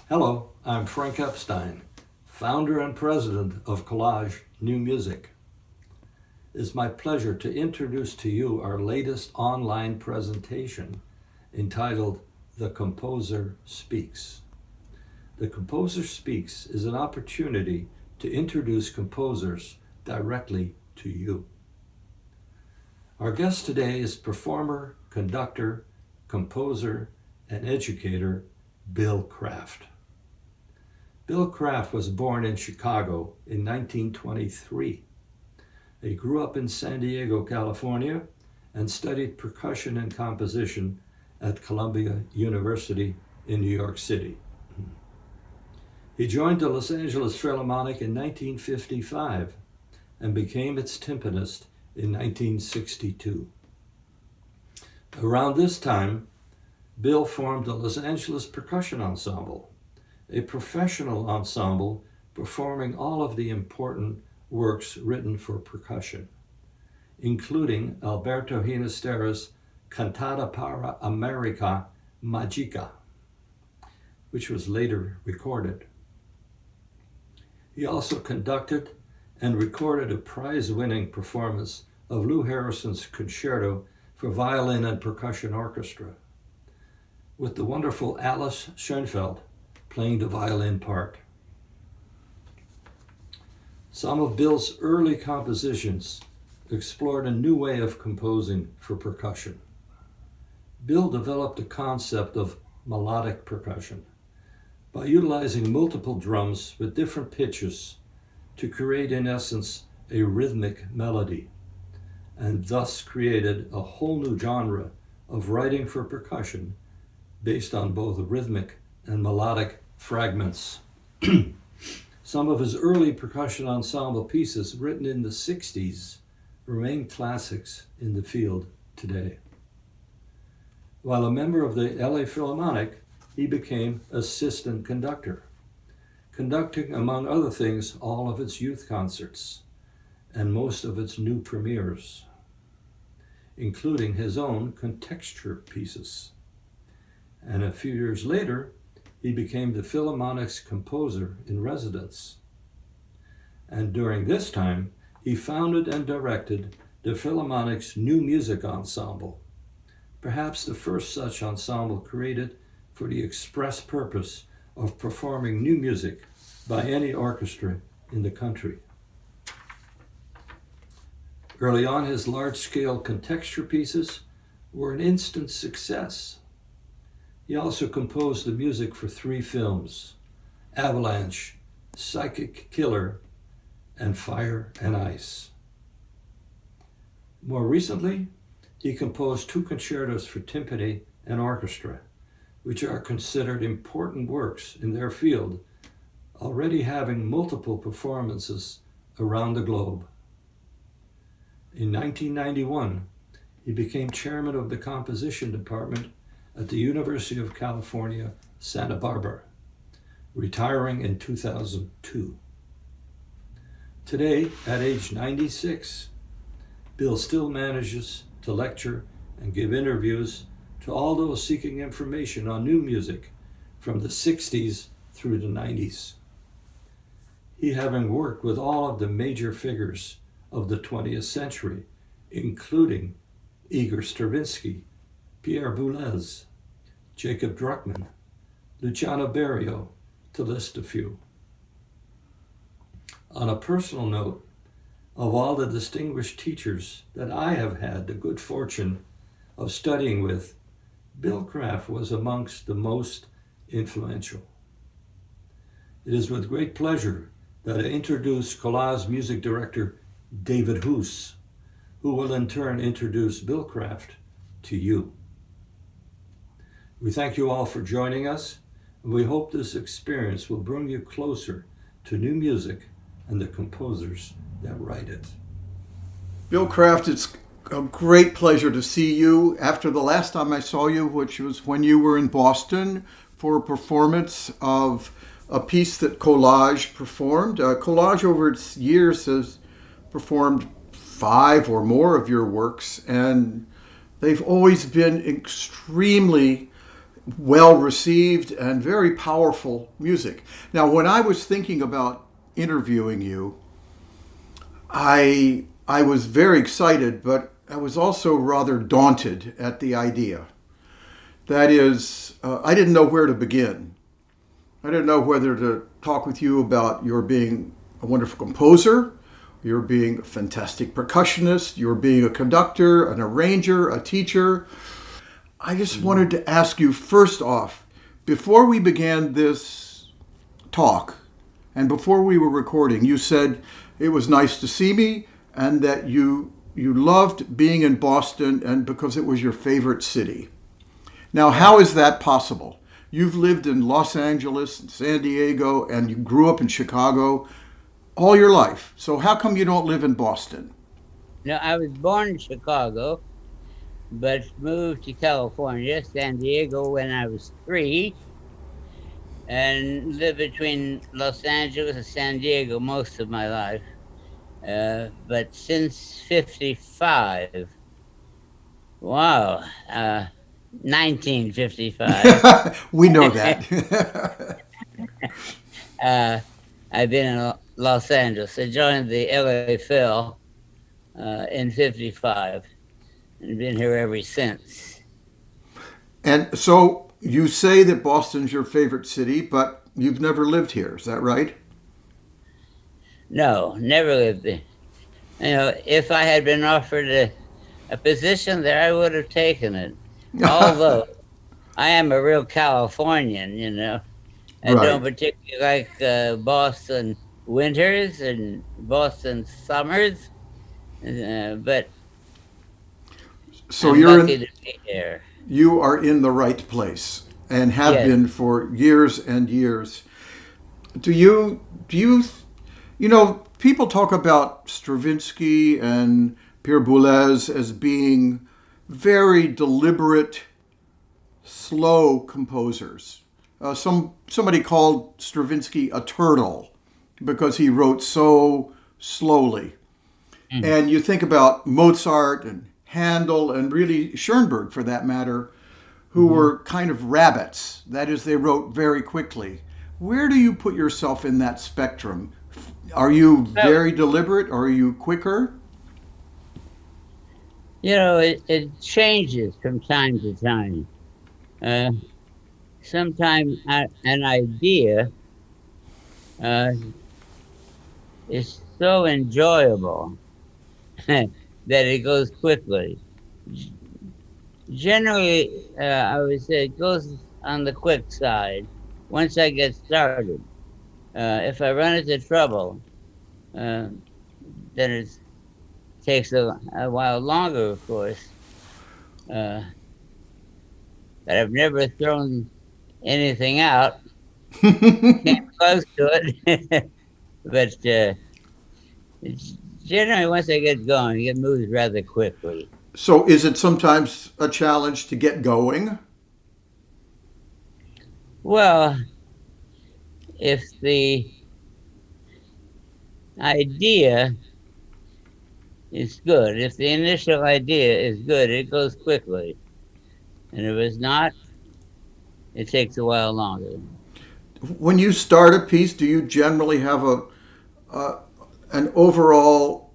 Hello, I'm Frank Epstein, founder and president of Collage New Music. It is my pleasure to introduce to you our latest online presentation entitled The Composer Speaks. The Composer Speaks is an opportunity to introduce composers directly to you. Our guest today is performer, conductor, composer, and educator Bill Kraft. Bill Kraft was born in Chicago in 1923. He grew up in San Diego, California, and studied percussion and composition at Columbia University in New York City. He joined the Los Angeles Philharmonic in 1955 and became its timpanist in 1962. Around this time, Bill formed the Los Angeles Percussion Ensemble, a professional ensemble performing all of the important works written for percussion, including Alberto Ginastera's Cantata para America Magica, which was later recorded. He also conducted and recorded a prize-winning performance of Lou Harrison's Concerto for Violin and Percussion Orchestra, with the wonderful Alice Schoenfeld playing the violin part. Some of Bill's early compositions explored a new way of composing for percussion. Bill developed the concept of melodic percussion by utilizing multiple drums with different pitches to create, in essence, a rhythmic melody, and thus created a whole new genre of writing for percussion based on both rhythmic and melodic fragments. Some of his early percussion ensemble pieces, written in the 60s, remain classics in the field today. While a member of the LA Philharmonic, he became assistant conductor, conducting, among other things, all of its youth concerts and most of its new premieres, including his own contexture pieces. And a few years later, he became the Philharmonic's composer in residence. And during this time, he founded and directed the Philharmonic's New Music Ensemble, perhaps the first such ensemble created for the express purpose of performing new music by any orchestra in the country. Early on, his large-scale contexture pieces were an instant success. He also composed the music for 3 films: Avalanche, Psychic Killer, and Fire and Ice. More recently, he composed 2 concertos for timpani and orchestra, which are considered important works in their field, already having multiple performances around the globe. In 1991, he became chairman of the composition department at the University of California, Santa Barbara, retiring in 2002. Today, at age 96, Bill still manages to lecture and give interviews to all those seeking information on new music from the 60s through the 90s. He having worked with all of the major figures of the 20th century, including Igor Stravinsky, Pierre Boulez, Jacob Druckmann, Luciano Berio, to list a few. On a personal note, of all the distinguished teachers that I have had the good fortune of studying with, Bill Kraft was amongst the most influential. It is with great pleasure that I introduce Collage music director David Hoose, who will in turn introduce Bill Kraft to you. We thank you all for joining us, and we hope this experience will bring you closer to new music and the composers that write it. Bill Kraft, it's a great pleasure to see you. After the last time I saw you, which was when you were in Boston for a performance of a piece that Collage performed. Collage over its years has performed 5 or more of your works, and they've always been extremely well received and very powerful music. Now, when I was thinking about interviewing you, I was very excited, but I was also rather daunted at the idea. That is, I didn't know where to begin. I didn't know whether to talk with you about your being a wonderful composer, your being a fantastic percussionist, your being a conductor, an arranger, a teacher. I just wanted to ask you first off, before we began this talk and before we were recording, you said it was nice to see me and that you loved being in Boston and because it was your favorite city. Now, how is that possible? You've lived in Los Angeles and San Diego and you grew up in Chicago all your life. So how come you don't live in Boston? No, I was born in Chicago, but moved to California, San Diego, when I was 3, and lived between Los Angeles and San Diego most of my life. But since 55, wow, 1955. We know that. I've been in Los Angeles. I joined the LA Phil in 55 and been here ever since. And so you say that Boston's your favorite city, but you've never lived here. Is that right? No, never lived there. You know, if I had been offered a position there, I would have taken it. Although I am a real Californian, you know. I don't particularly like Boston winters and Boston summers, but so I'm you're lucky to be here. You are in the right place and have been for years and years. Do you know, people talk about Stravinsky and Pierre Boulez as being very deliberate, slow composers. Somebody called Stravinsky a turtle because he wrote so slowly. Mm. And you think about Mozart and Handel and really Schoenberg, for that matter, who were kind of rabbits. That is, they wrote very quickly. Where do you put yourself in that spectrum? Are you very deliberate or are you quicker? You know, it changes from time to time. Sometimes an idea is so enjoyable that it goes quickly. Generally, I would say it goes on the quick side once I get started. If I run into trouble, then it takes a while longer, of course. But I've never thrown anything out. Came close to it. But generally, once I get going, it moves rather quickly. So is it sometimes a challenge to get going? Well, if the idea is good, if the initial idea is good, it goes quickly. And if it's not, it takes a while longer. When you start a piece, do you generally have an overall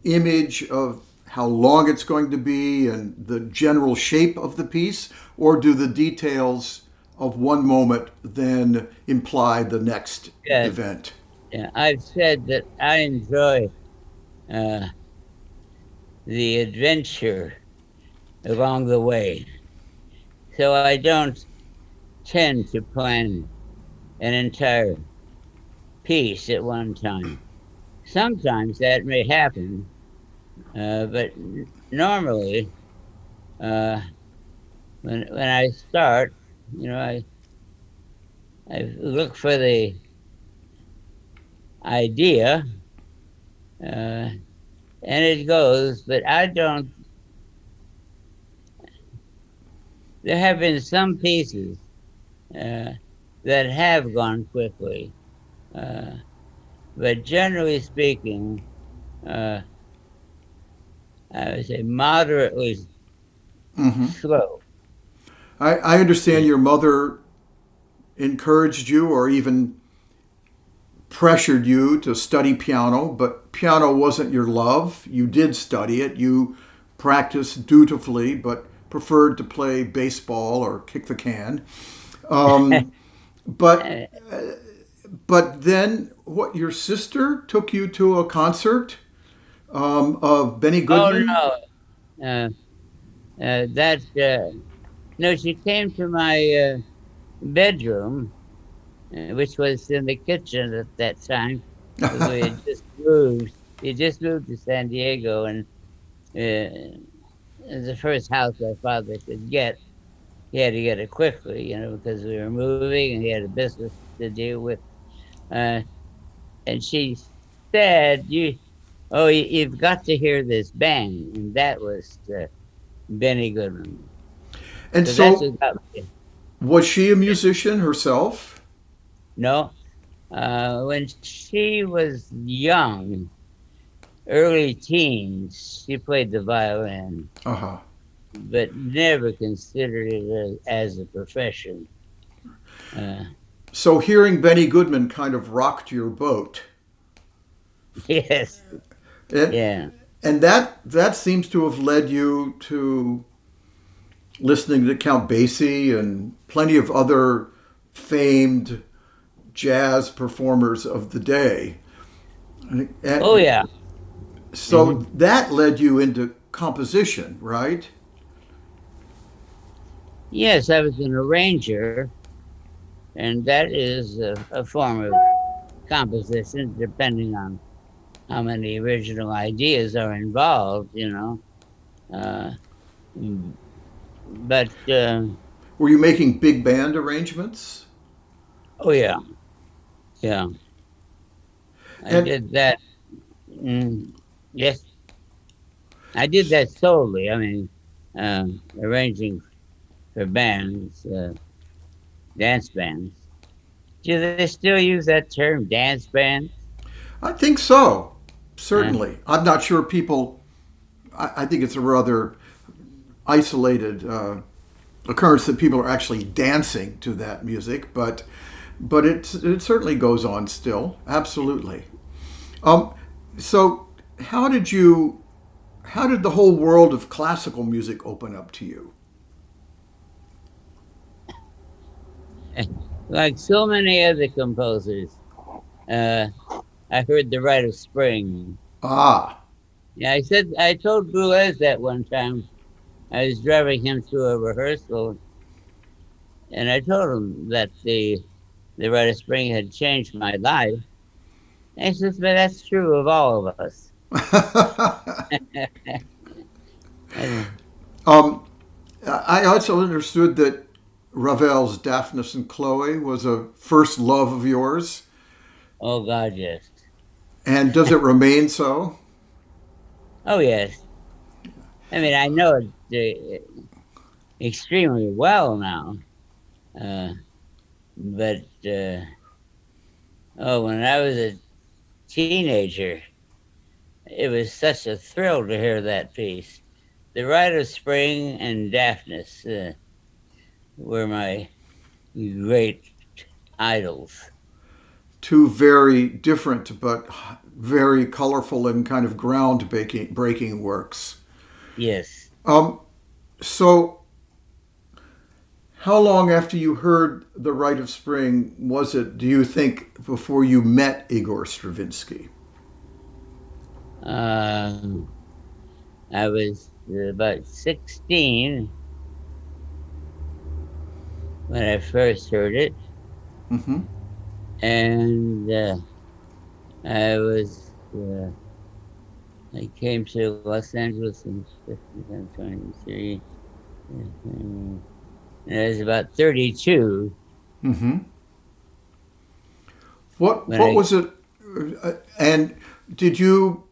image of how long it's going to be and the general shape of the piece, or do the details of one moment then imply the next event? Yeah, I've said that I enjoy the adventure along the way. So I don't tend to plan an entire piece at one time. Sometimes that may happen, but normally, when I start, you know, I look for the idea, and it goes, but I don't. There have been some pieces that have gone quickly, but generally speaking, I would say moderately slow. I understand your mother encouraged you or even pressured you to study piano, but piano wasn't your love. You did study it. You practiced dutifully, but preferred to play baseball or kick the can. Um, but but then, what? Your sister took you to a concert of Benny Oh Goodman? no, that no, she came to my bedroom, which was in the kitchen at that time. We had just moved. We just moved to San Diego, and it was the first house my father could get. He had to get it quickly, because we were moving and he had a business to deal with. Uh, and she said, you've got to hear this band," and that was Benny Goodman. And So that's so, what got me. was she a musician herself? No, when she was young, early teens, she played the violin, Uh huh. but never considered it as a profession. Uh, So hearing Benny Goodman kind of rocked your boat. yes, And, yeah. and that seems to have led you to listening to Count Basie and plenty of other famed jazz performers of the day. And Oh, yeah. so that led you into composition, right? Yes, I was an arranger, and that is a form of composition, depending on how many original ideas are involved. Uh, but Were you making big band arrangements? oh yeah, yeah, I And did that. Yes, I did that solely. I mean, arranging for bands, dance bands. Do they still use that term, dance band? I think so, Uh, certainly. I'm not sure people, I think it's a rather isolated occurrence that people are actually dancing to that music, but it certainly goes on still, absolutely. Um, so how did the whole world of classical music open up to you? like so many other composers, uh, I heard the Rite of Spring. Ah, Yeah, I told Boulez that one time. I was driving him to a rehearsal, and I told him that the Rite of Spring had changed my life. And he says, "But that's true of all of us." And, um, I also understood that Ravel's Daphnis and Chloe was a first love of yours, oh God, yes. and does it remain so? Oh yes. I mean, I know it extremely well now. Uh, but when I was a teenager, it was such a thrill to hear that piece. The Rite of Spring and Daphnis were my great idols. Two very different but very colorful and kind of breaking works. Yes. Um, so, how long after you heard The Rite of Spring was it, do you think, before you met Igor Stravinsky? I was about 16 when I first heard it, Mm-hmm. and I was I came to Los Angeles in 1923. And I was about 32 Mm-hmm. What when was it? And did you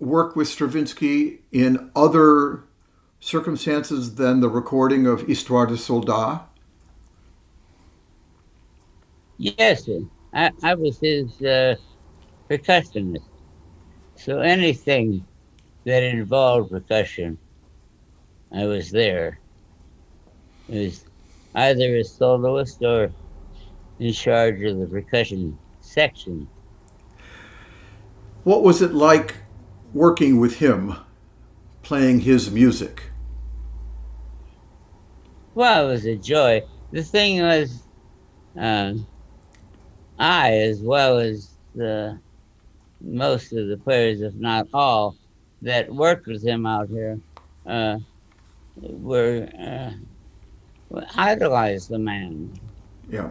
work with Stravinsky in other circumstances than the recording of Histoire de Soldat? yes, I was his percussionist. So anything that involved percussion, I was there. He was either a soloist or in charge of the percussion section. What was it like working with him, playing his music? Well, it was a joy. The thing was, I, as well as most of the players, if not all, that worked with him out here, were idolized the man. Yeah.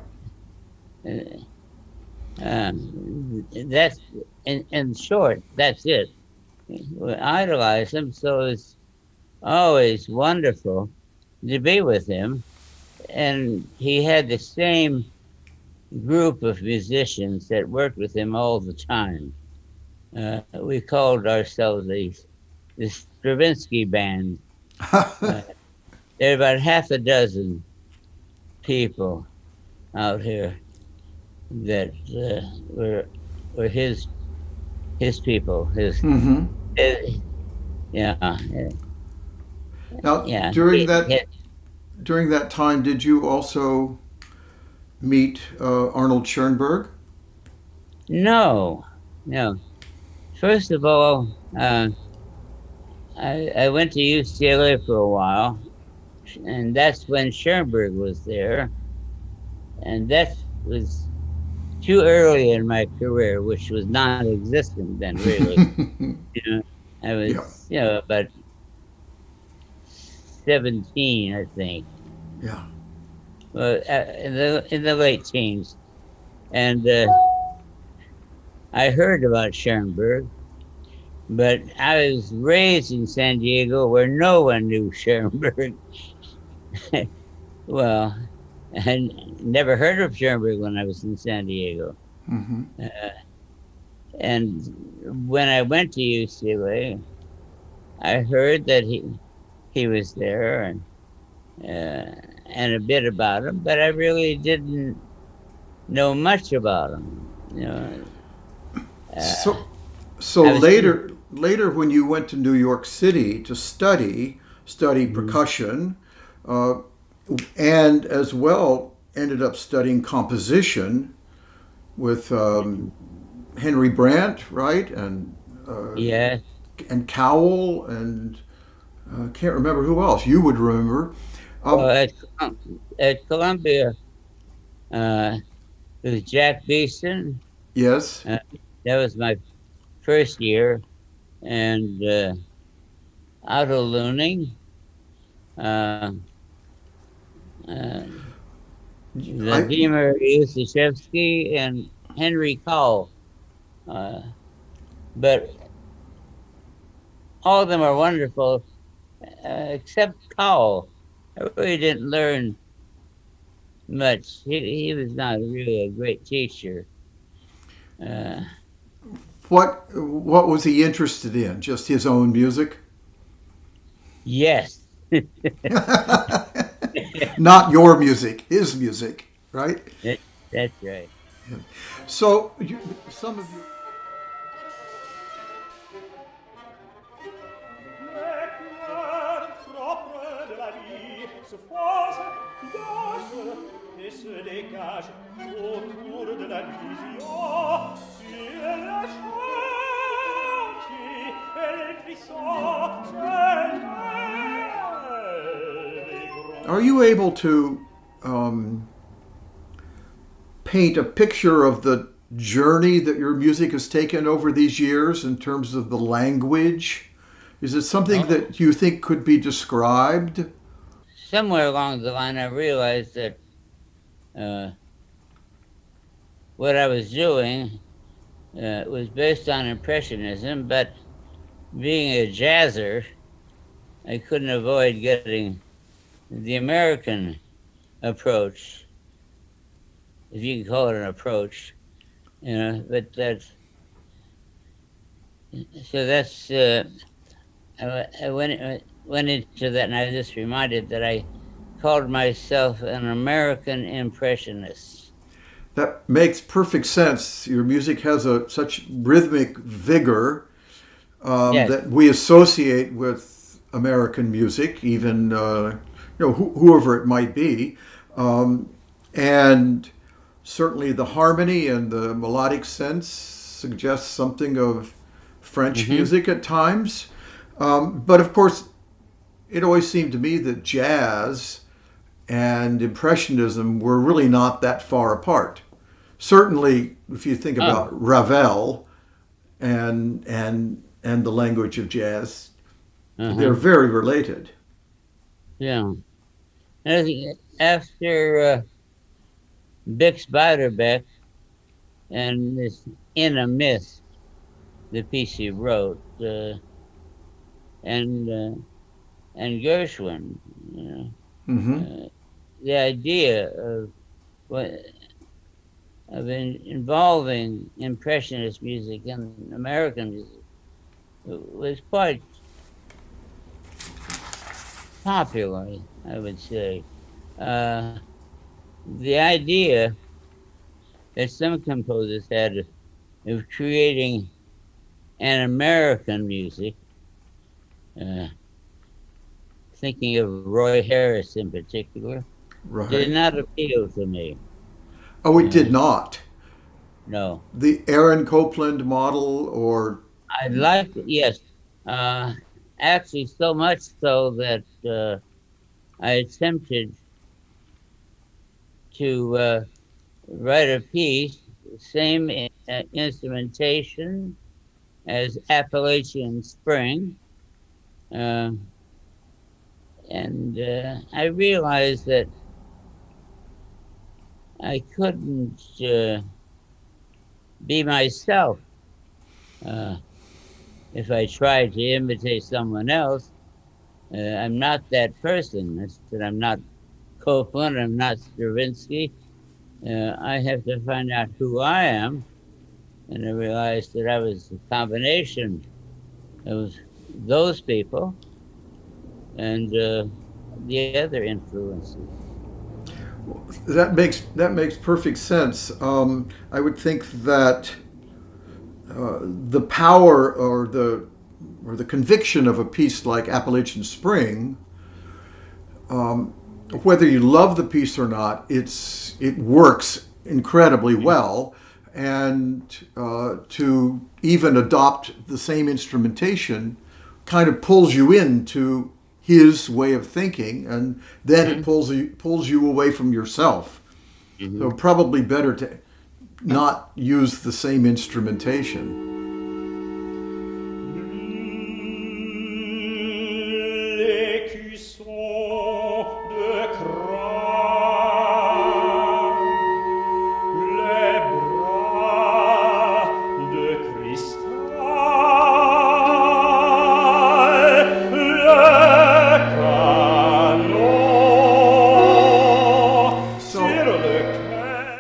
That's in short. That's it. We idolize him, so it's always wonderful to be with him. And he had the same group of musicians that worked with him all the time. We called ourselves the Stravinsky Band. There are about half a dozen people out here that were his people. His yeah. Now, Yeah. during that time, did you also meet Arnold Schoenberg? No. First of all, I went to UCLA for a while, and that's when Schoenberg was there, and that was too early in my career, which was non-existent then, really. I was, about 17, I think. Yeah. Well, in the late teens, and I heard about Schoenberg, but I was raised in San Diego where no one knew Schoenberg. Well, I never heard of Schoenberg when I was in San Diego. And when I went to UCLA, I heard that he was there and a bit about him, but I really didn't know much about him. So later when you went to New York City to study percussion, and as well ended up studying composition with Henry Brandt, right? And yes, and Cowell, and can't remember who else. You would remember. At Columbia, it was Jack Beeson. Yes. That was my first year, and Otto Luning, Vladimir Yusishevsky, and Henry Cowell. But all of them are wonderful, except Cowell. I really didn't learn much. He was not really a great teacher. What was he interested in? Just his own music? Yes. Not your music, his music, right? That's right. Yeah. So some of you. Are you able to paint a picture of the journey that your music has taken over these years in terms of the language? Is it something that you think could be described? Somewhere along the line, I realized that what I was doing was based on Impressionism, but being a jazzer, I couldn't avoid getting the American approach, if you can call it an approach, but that's I went into that, and I was just reminded that I called myself an American Impressionist. That makes perfect sense. Your music has such rhythmic vigor Yes. that we associate with American music, even whoever it might be. And certainly the harmony and the melodic sense suggests something of French music at times. But of course, it always seemed to me that jazz and Impressionism were really not that far apart. Certainly, if you think about Ravel and the language of jazz, they're very related. Yeah. And I think after Bix Beiderbecke and this In a Mist, the piece he wrote, and Gershwin, the idea of involving Impressionist music and American music was quite popular, I would say. The idea that some composers had of creating an American music, thinking of Roy Harris in particular, did not appeal to me. Oh, it did not? No. The Aaron Copland model, or? I liked it, yes. Actually, so much so that I attempted to write a piece, same instrumentation as Appalachian Spring. And I realized that I couldn't be myself if I tried to imitate someone else. I'm not that person. I said, I'm not Copland, I'm not Stravinsky. I have to find out who I am. And I realized that I was a combination of those people and the other influences. That makes perfect sense. I would think that the power or the conviction of a piece like Appalachian Spring, whether you love the piece or not, it works incredibly well, and to even adopt the same instrumentation kind of pulls you into his way of thinking, and then it pulls you away from yourself. So probably better to not use the same instrumentation.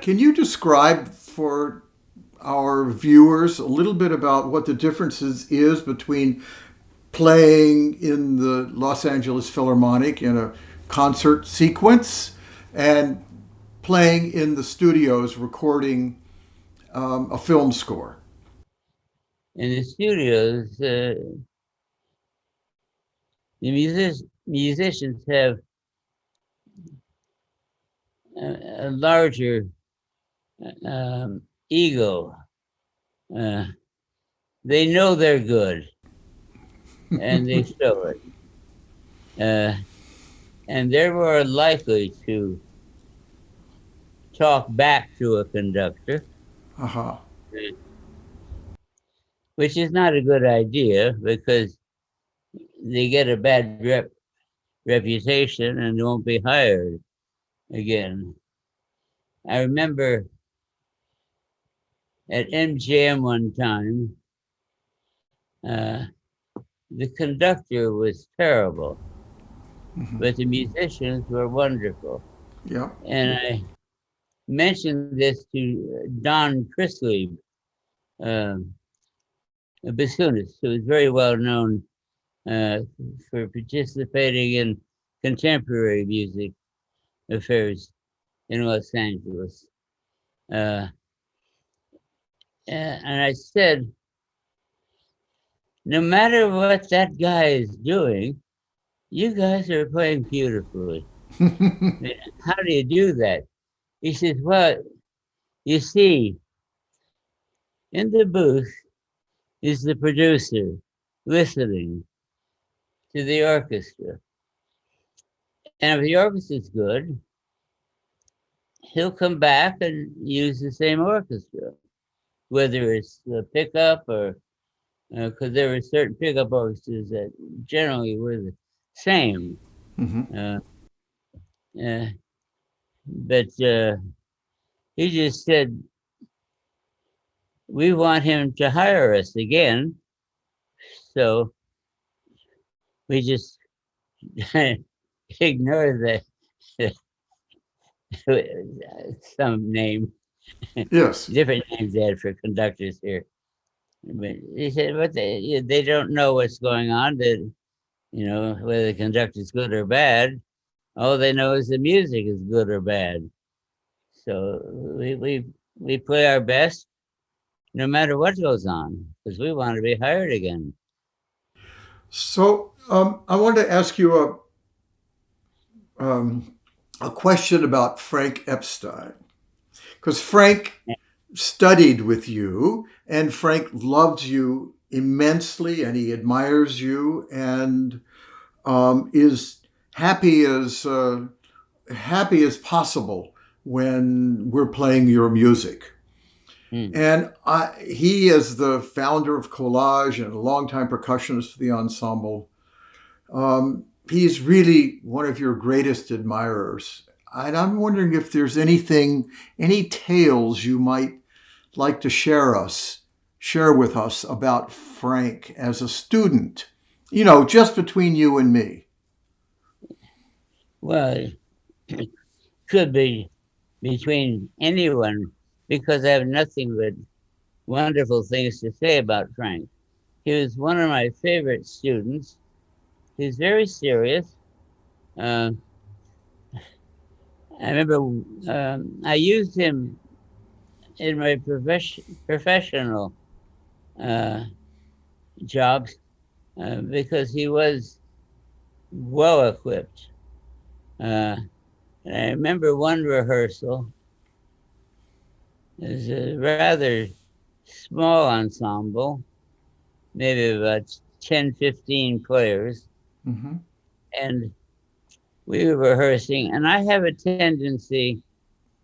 Can you describe for our viewers a little bit about what the differences is between playing in the Los Angeles Philharmonic in a concert sequence and playing in the studios recording a film score? In the studios, the musicians have a larger ego. They know they're good, and they show it. And they're more likely to talk back to a conductor, which is not a good idea because they get a bad reputation and they won't be hired again. I remember at MGM one time, the conductor was terrible, but the musicians were wonderful. Yeah. And I mentioned this to Don Chrisley, a bassoonist who is very well known for participating in contemporary music affairs in Los Angeles. And I said, no matter what that guy is doing, "You guys are playing beautifully. How do you do that?" He says, "Well, you see, in the booth is the producer listening to the orchestra. And if the orchestra's good, he'll come back and use the same orchestra, whether it's the pickup or because there were certain pickup orchestras that generally were the same. Mhm. Uh, uh, but he just said, we want him to hire us again. So we just ignore the some name, Yes. different names they had for conductors here. But he said, "But they don't know what's going on. That whether the conductor's good or bad. All they know is the music is good or bad. So we play our best, no matter what goes on, because we want to be hired again." So I wanted to ask you a question about Frank Epstein, because Frank studied with you, and Frank loves you immensely, and he admires you, and is happy as possible when we're playing your music. And he is the founder of Collage and a longtime percussionist for the ensemble. He's really one of your greatest admirers. And I'm wondering if there's any tales you might like to share with us about Frank as a student, just between you and me. Well, it could be between anyone, because I have nothing but wonderful things to say about Frank. He was one of my favorite students. He's very serious. I remember I used him in my professional jobs because he was well equipped. And I remember one rehearsal. It was a rather small ensemble, maybe about 10, 15 players. Mm-hmm. And we were rehearsing, and I have a tendency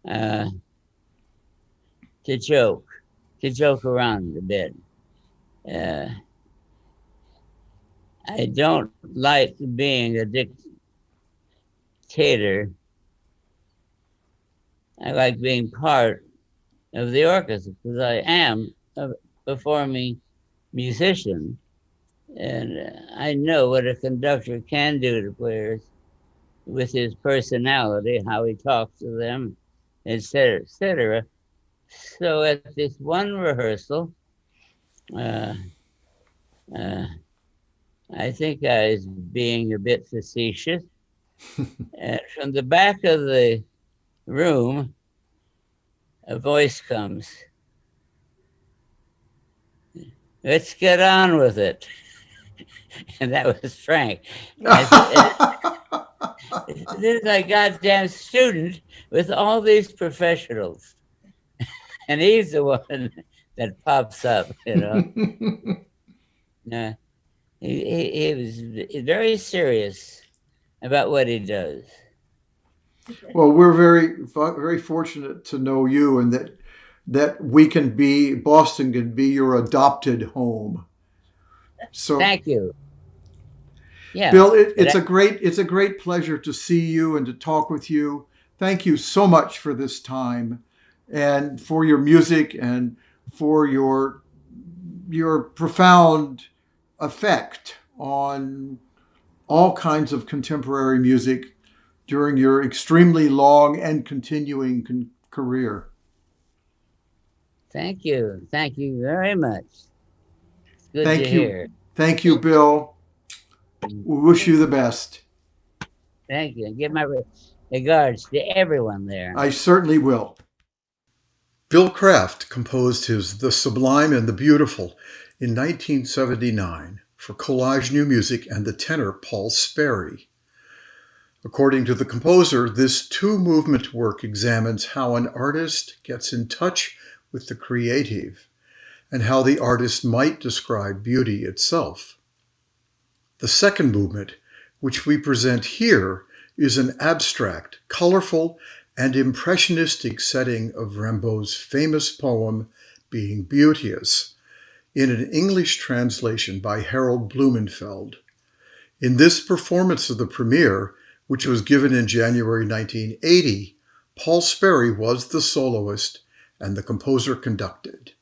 to joke around a bit. I don't like being a dictator. I like being part of the orchestra because I am a performing musician, and I know what a conductor can do to players with his personality, how he talks to them, etc., etc. So at this one rehearsal, I think I was being a bit facetious. And from the back of the room, a voice comes. "Let's get on with it." And that was Frank. This is a goddamn student with all these professionals. And he's the one that pops up, He was very serious about what he does. Well, we're very, very fortunate to know you, and that Boston can be your adopted home. So Thank you. Yeah, Bill, it's a great pleasure to see you and to talk with you. Thank you so much for this time, and for your music, and for your profound effect on all kinds of contemporary music during your extremely long and continuing career. Thank you very much. It's good Thank to you. hear. Thank you, Bill. We wish you the best. Thank you. Give my regards to everyone there. I certainly will. Bill Kraft composed his The Sublime and the Beautiful in 1979 for Collage New Music and the tenor Paul Sperry. According to the composer, this two-movement work examines how an artist gets in touch with the creative and how the artist might describe beauty itself. The second movement, which we present here, is an abstract, colorful, and impressionistic setting of Rimbaud's famous poem, Being Beauteous, in an English translation by Harold Blumenfeld. In this performance of the premiere, which was given in January 1980, Paul Sperry was the soloist and the composer conducted.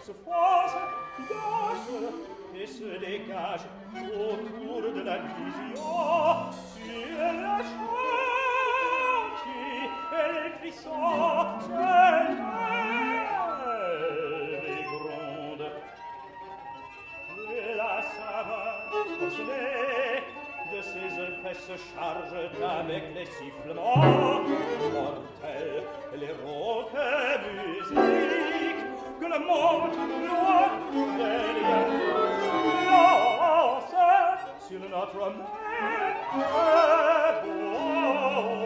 se force, danse et se dégage autour de la vision sur la chantier et les frissons se lèvent et grondent et la savane forcenée de ses effets se charge avec les sifflements mortels et les rauques musiques que le monde loin derrière lance sur notre mer beau.